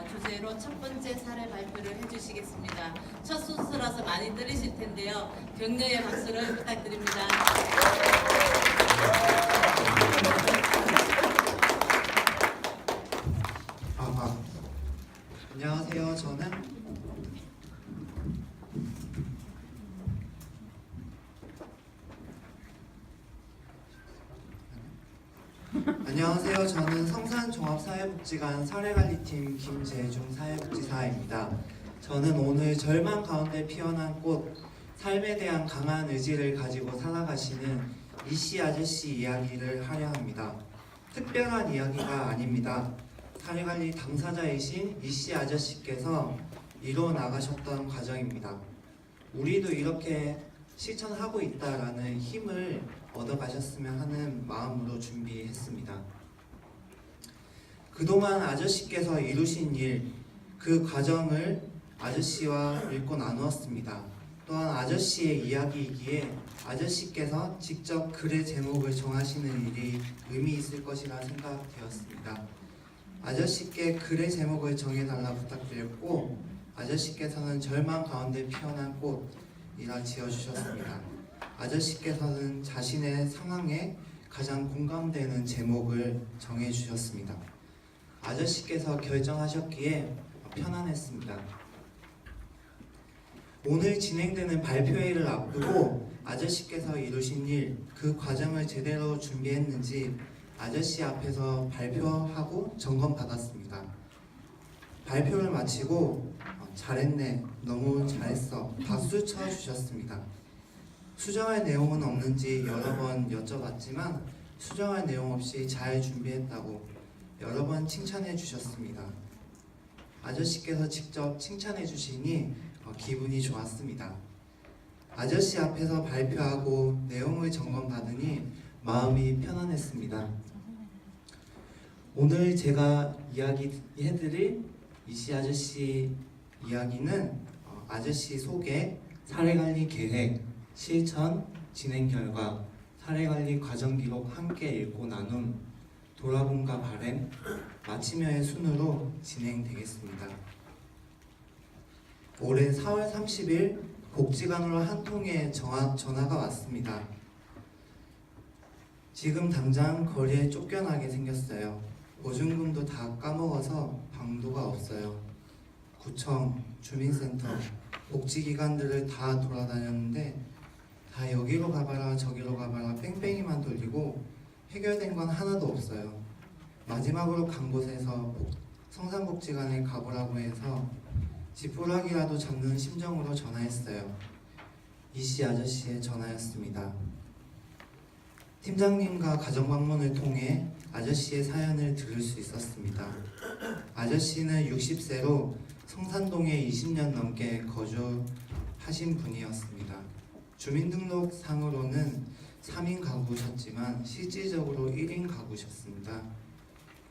주제로 첫 번째 사례 발표를 해주시겠습니다. 첫 순서라서 많이 떨리실 텐데요. 격려의 박수를 부탁드립니다. 안녕하세요. 저는 성산종합사회복지관 사례관리팀 김재중 사회복지사입니다. 저는 오늘 절망 가운데 피어난 꽃, 삶에 대한 강한 의지를 가지고 살아가시는 이씨 아저씨 이야기를 하려 합니다. 특별한 이야기가 아닙니다. 사례관리 당사자이신 이씨 아저씨께서 이뤄 나가셨던 과정입니다. 우리도 이렇게 실천하고 있다라는 힘을 얻어가셨으면 하는 마음으로 준비했습니다. 그동안 아저씨께서 이루신 일, 그 과정을 아저씨와 읽고 나누었습니다. 또한 아저씨의 이야기이기에 아저씨께서 직접 글의 제목을 정하시는 일이 의미 있을 것이라 생각되었습니다. 아저씨께 글의 제목을 정해달라 부탁드렸고 아저씨께서는 절망 가운데 피어난 꽃이라 지어주셨습니다. 아저씨께서는 자신의 상황에 가장 공감되는 제목을 정해주셨습니다. 아저씨께서 결정하셨기에 편안했습니다. 오늘 진행되는 발표회를 앞두고 아저씨께서 이루신 일, 그 과정을 제대로 준비했는지 아저씨 앞에서 발표하고 점검받았습니다. 발표를 마치고 잘했네, 너무 잘했어, 박수 쳐주셨습니다. 수정할 내용은 없는지 여러 번 여쭤봤지만 수정할 내용 없이 잘 준비했다고 여러 번 칭찬해 주셨습니다. 아저씨께서 직접 칭찬해 주시니 기분이 좋았습니다. 아저씨 앞에서 발표하고 내용을 점검받으니 마음이 편안했습니다. 오늘 제가 이야기해드릴 이씨 아저씨 이야기는 아저씨 소개, 사례관리 계획, 실천, 진행 결과, 사례관리 과정 기록 함께 읽고 나눔, 돌아봄과 바램, 마치며의 순으로 진행되겠습니다. 올해 4월 30일 복지관으로 한 통의 전화가 왔습니다. 지금 당장 거리에 쫓겨나게 생겼어요. 보증금도 다 까먹어서 방도가 없어요. 구청, 주민센터, 복지기관들을 다 돌아다녔는데 다 여기로 가봐라 저기로 가봐라 뺑뺑이만 돌리고 해결된 건 하나도 없어요. 마지막으로 간 곳에서 성산복지관에 가보라고 해서 지푸라기라도 잡는 심정으로 전화했어요. 이씨 아저씨의 전화였습니다. 팀장님과 가정방문을 통해 아저씨의 사연을 들을 수 있었습니다. 아저씨는 60세로 성산동에 20년 넘게 거주하신 분이었습니다. 주민등록상으로는 3인 가구셨지만 실질적으로 1인 가구셨습니다.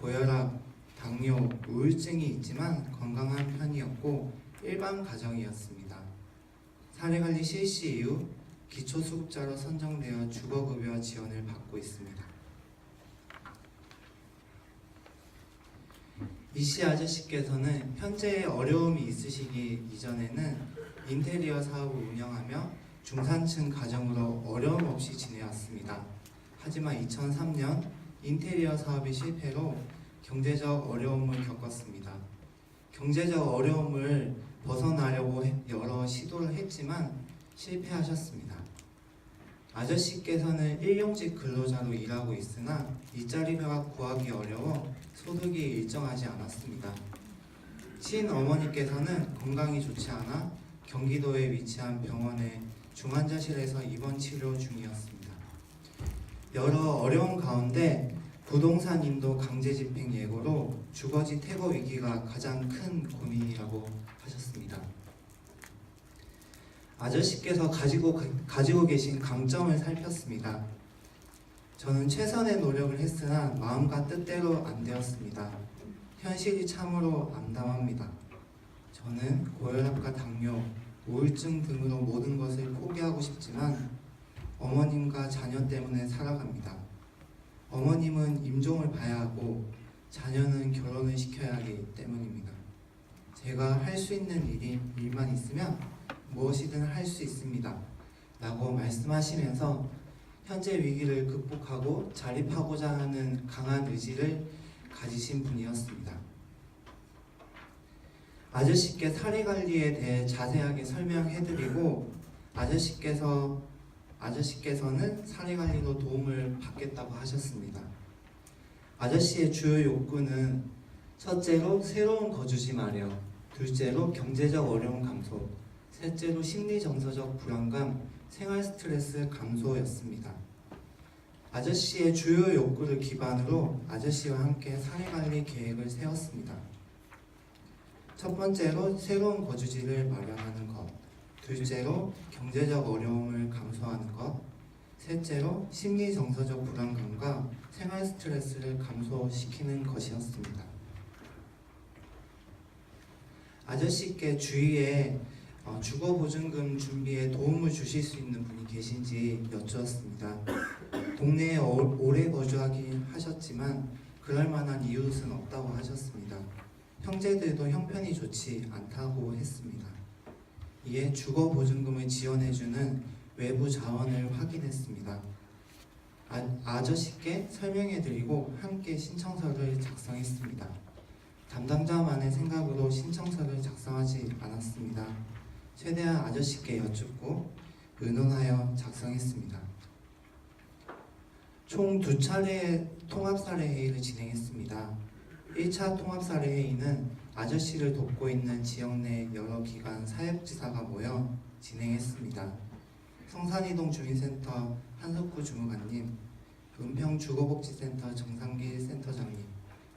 고혈압, 당뇨, 우울증이 있지만 건강한 편이었고 일반 가정이었습니다. 사례관리 실시 이후 기초수급자로 선정되어 주거급여 지원을 받고 있습니다. 이씨 아저씨께서는 현재 어려움이 있으시기 이전에는 인테리어 사업을 운영하며 중산층 가정으로 어려움 없이 지내왔습니다. 하지만 2003년 인테리어 사업이 실패로 경제적 어려움을 겪었습니다. 경제적 어려움을 벗어나려고 여러 시도를 했지만 실패하셨습니다. 아저씨께서는 일용직 근로자로 일하고 있으나 일자리가 구하기 어려워 소득이 일정하지 않았습니다. 친어머니께서는 건강이 좋지 않아 경기도에 위치한 병원의 중환자실에서 입원 치료 중이었습니다. 여러 어려움 가운데 부동산 인도 강제 집행 예고로 주거지 퇴거 위기가 가장 큰 고민이라고 하셨습니다. 아저씨께서 가지고 계신 강점을 살폈습니다. 저는 최선의 노력을 했으나 마음과 뜻대로 안 되었습니다. 현실이 참으로 암담합니다. 저는 고혈압과 당뇨, 우울증 등으로 모든 것을 포기하고 싶지만 어머님과 자녀 때문에 살아갑니다. 어머님은 임종을 봐야 하고 자녀는 결혼을 시켜야 하기 때문입니다. 제가 할 수 있는 일만 있으면 무엇이든 할 수 있습니다. 라고 말씀하시면서 현재 위기를 극복하고 자립하고자 하는 강한 의지를 가지신 분이었습니다. 아저씨께 사례 관리에 대해 자세하게 설명해드리고 아저씨께서는 사례 관리로 도움을 받겠다고 하셨습니다. 아저씨의 주요 욕구는 첫째로 새로운 거주지 마련, 둘째로 경제적 어려움 감소, 셋째로 심리 정서적 불안감, 생활 스트레스 감소였습니다. 아저씨의 주요 욕구를 기반으로 아저씨와 함께 사례 관리 계획을 세웠습니다. 첫 번째로 새로운 거주지를 마련하는 것, 둘째로 경제적 어려움을 감소하는 것, 셋째로 심리 정서적 불안감과 생활 스트레스를 감소시키는 것이었습니다. 아저씨께 주위에 주거보증금 준비에 도움을 주실 수 있는 분이 계신지 여쭈었습니다. 동네에 오래 거주하긴 하셨지만 그럴 만한 이웃은 없다고 하셨습니다. 형제들도 형편이 좋지 않다고 했습니다. 이에 주거보증금을 지원해주는 외부 자원을 확인했습니다. 아저씨께 설명해드리고 함께 신청서를 작성했습니다. 담당자만의 생각으로 신청서를 작성하지 않았습니다. 최대한 아저씨께 여쭙고 의논하여 작성했습니다. 총 2차례의 통합사례 회의를 진행했습니다. 1차 통합사례 회의는 아저씨를 돕고 있는 지역 내 여러 기관 사회복지사가 모여 진행했습니다. 성산이동 주민센터 한석구 주무관님, 은평주거복지센터 정상길 센터장님,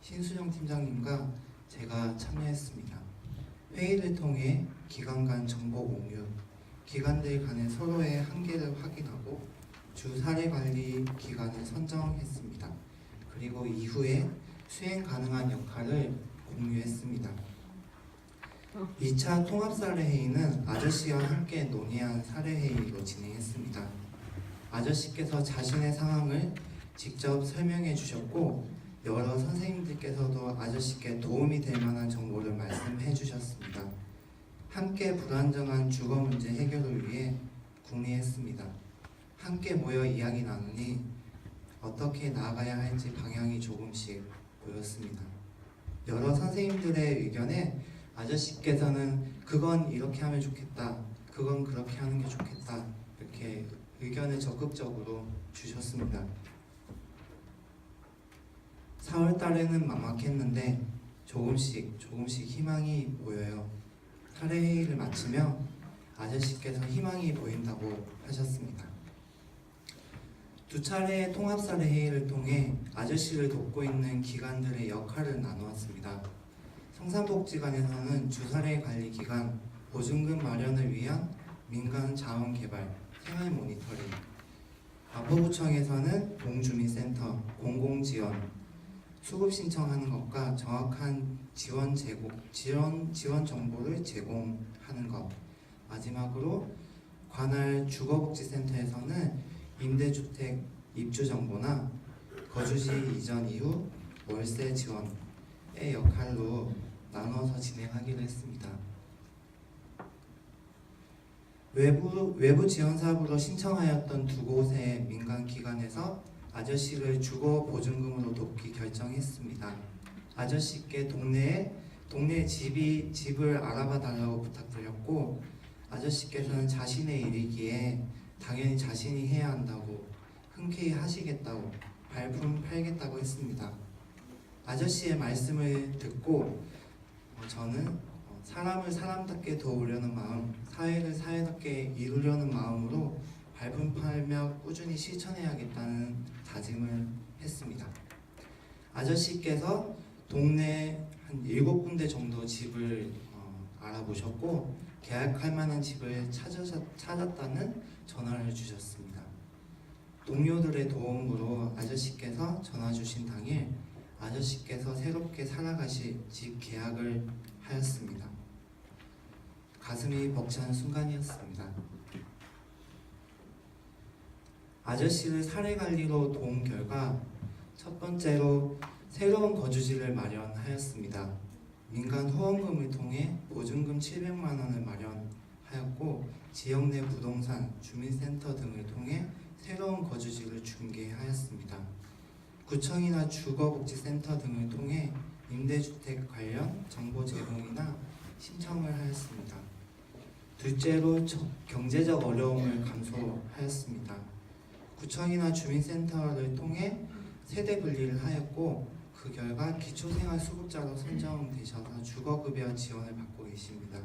신수정 팀장님과 제가 참여했습니다. 회의를 통해 기관 간 정보 공유, 기관들 간의 서로의 한계를 확인하고 주 사례 관리 기관을 선정했습니다. 그리고 이후에 수행 가능한 역할을 공유했습니다. 2차 통합사례 회의는 아저씨와 함께 논의한 사례 회의로 진행했습니다. 아저씨께서 자신의 상황을 직접 설명해 주셨고 여러 선생님들께서도 아저씨께 도움이 될 만한 정보를 말씀해 주셨습니다. 함께 불안정한 주거 문제 해결을 위해 궁리했습니다. 함께 모여 이야기 나누니 어떻게 나아가야 할지 방향이 조금씩 보였습니다. 여러 선생님들의 의견에 아저씨께서는 그건 이렇게 하면 좋겠다, 그건 그렇게 하는 게 좋겠다, 이렇게 의견을 적극적으로 주셨습니다. 4월 달에는 막막했는데 조금씩 희망이 보여요. 사례 회의를 마치며 아저씨께서 희망이 보인다고 하셨습니다. 2차례의 통합사례 회의를 통해 아저씨를 돕고 있는 기관들의 역할을 나누었습니다. 성산복지관에서는 주사례 관리 기관, 보증금 마련을 위한 민간 자원 개발, 생활 모니터링, 마포구청에서는 동주민센터, 공공지원, 수급 신청하는 것과 정확한 지원 정보를 제공하는 것, 마지막으로 관할 주거복지센터에서는 임대주택 입주 정보나 거주지 이전 이후 월세 지원의 역할로 나눠서 진행하기로 했습니다. 외부 지원 사업으로 신청하였던 2곳의 민간 기관에서 아저씨를 주거 보증금으로 돕기 결정했습니다. 아저씨께 동네에 집을 알아봐 달라고 부탁드렸고 아저씨께서는 자신의 일이기에 당연히 자신이 해야 한다고 흔쾌히 하시겠다고 발품 팔겠다고 했습니다. 아저씨의 말씀을 듣고 저는 사람을 사람답게 도우려는 마음, 사회를 사회답게 이루려는 마음으로 발품 팔며 꾸준히 실천해야겠다는 다짐을 했습니다. 아저씨께서 동네 한 7군데 정도 집을 알아보셨고 계약할 만한 집을 찾았다는 전화를 주셨습니다. 동료들의 도움으로 아저씨께서 전화 주신 당일 아저씨께서 새롭게 살아가실 집 계약을 하였습니다. 가슴이 벅찬 순간이었습니다. 아저씨를 사례관리로 도운 결과 첫 번째로 새로운 거주지를 마련하였습니다. 민간 후원금을 통해 보증금 700만 원을 마련하였고 지역 내 부동산, 주민센터 등을 통해 새로운 거주지를 중개하였습니다. 구청이나 주거복지센터 등을 통해 임대주택 관련 정보 제공이나 신청을 하였습니다. 둘째로 경제적 어려움을 감소하였습니다. 구청이나 주민센터를 통해 세대 분리를 하였고 그 결과 기초생활수급자로 선정되셔서 주거급여 지원을 받고 계십니다.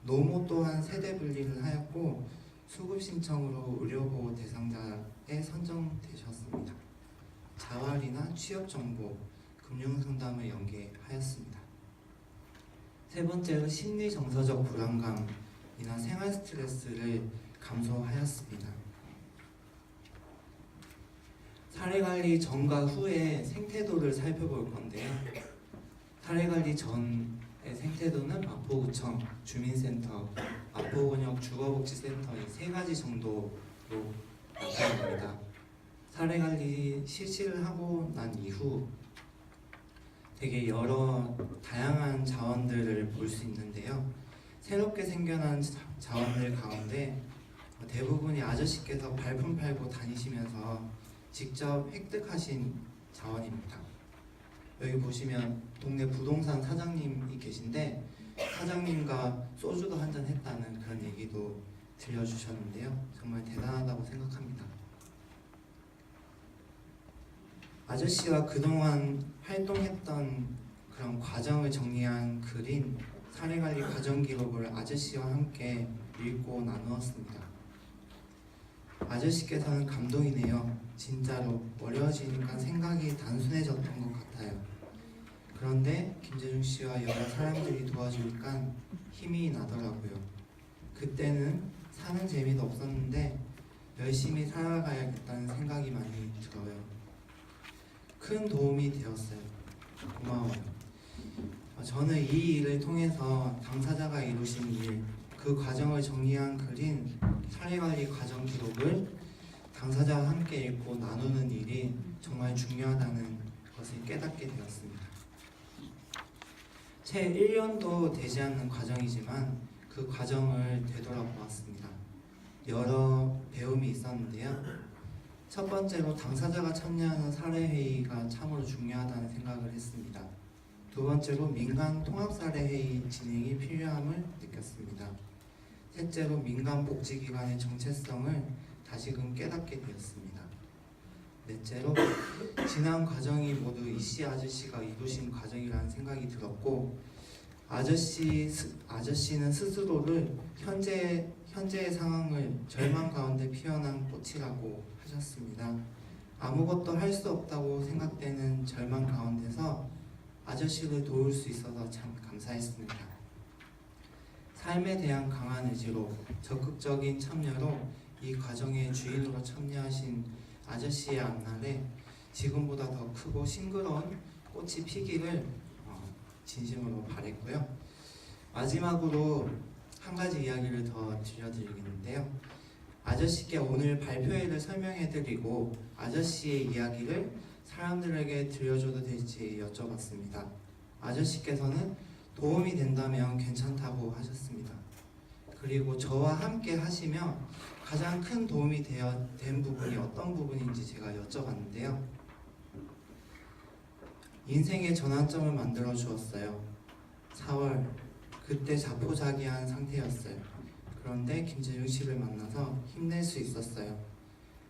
노모 또한 세대 분리를 하였고 수급 신청으로 의료보호 대상자에 선정되셨습니다. 자활이나 취업정보, 금융상담을 연계하였습니다. 세 번째로 심리정서적 불안감이나 생활 스트레스를 감소하였습니다. 사례관리 전과 후의 생태도를 살펴볼 건데요. 사례관리 전의 생태도는 마포구청 주민센터, 마포군역 주거복지센터 이 세 가지 정도로 나타납니다. 사례관리 실시를 하고 난 이후 되게 여러 다양한 자원들을 볼 수 있는데요. 새롭게 생겨난 자원들 가운데 대부분이 아저씨께서 발품 팔고 다니시면서 직접 획득하신 자원입니다. 여기 보시면 동네 부동산 사장님이 계신데 사장님과 소주도 한잔 했다는 그런 얘기도 들려주셨는데요. 정말 대단하다고 생각합니다. 아저씨와 그동안 활동했던 그런 과정을 정리한 글인 사례관리 과정 기록을 아저씨와 함께 읽고 나누었습니다. 아저씨께서는 감동이네요. 진짜로 어려워지니까 생각이 단순해졌던 것 같아요. 그런데 김재중 씨와 여러 사람들이 도와주니까 힘이 나더라고요. 그때는 사는 재미도 없었는데 열심히 살아가야겠다는 생각이 많이 들어요. 큰 도움이 되었어요. 고마워요. 저는 이 일을 통해서 당사자가 이루신 일, 그 과정을 정리한 글인 사례관리 과정 기록을 당사자와 함께 읽고 나누는 일이 정말 중요하다는 것을 깨닫게 되었습니다. 채 1년도 되지 않는 과정이지만 그 과정을 되돌아보았습니다. 여러 배움이 있었는데요. 첫 번째로 당사자가 참여하는 사례회의가 참으로 중요하다는 생각을 했습니다. 두 번째로 민간 통합사례회의 진행이 필요함을 느꼈습니다. 셋째로 민간복지기관의 정체성을 다시금 깨닫게 되었습니다. 넷째로 지난 과정이 모두 이씨 아저씨가 이루신 과정이라는 생각이 들었고 아저씨는 스스로를 현재의 상황을 절망 가운데 피어난 꽃이라고 하셨습니다. 아무것도 할 수 없다고 생각되는 절망 가운데서 아저씨를 도울 수 있어서 참 감사했습니다. 삶에 대한 강한 의지로 적극적인 참여로 이 과정의 주인으로 참여하신 아저씨의 앞날에 지금보다 더 크고 싱그러운 꽃이 피기를 진심으로 바랬고요. 마지막으로 한 가지 이야기를 더 들려드리겠는데요. 아저씨께 오늘 발표회를 설명해드리고 아저씨의 이야기를 사람들에게 들려줘도 될지 여쭤봤습니다. 아저씨께서는 도움이 된다면 괜찮다고 하셨습니다. 그리고 저와 함께 하시며 가장 큰 도움이 된 부분이 어떤 부분인지 제가 여쭤봤는데요. 인생의 전환점을 만들어 주었어요. 4월 그때 자포자기한 상태였어요. 그런데 김재중 씨를 만나서 힘낼 수 있었어요.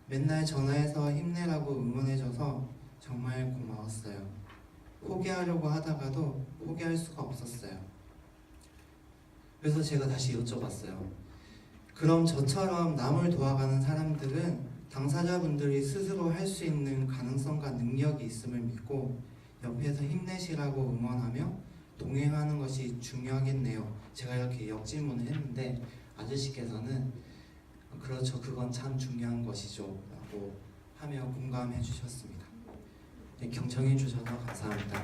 맨날 전화해서 힘내라고 응원해줘서 정말 고마웠어요. 포기하려고 하다가도 포기할 수가 없었어요. 그래서 제가 다시 여쭤봤어요. 그럼 저처럼 남을 도와가는 사람들은 당사자분들이 스스로 할 수 있는 가능성과 능력이 있음을 믿고 옆에서 힘내시라고 응원하며 동행하는 것이 중요하겠네요. 제가 이렇게 역질문을 했는데 아저씨께서는 그렇죠, 그건 참 중요한 것이죠 라고 하며 공감해 주셨습니다. 네, 경청해 주셔서 감사합니다.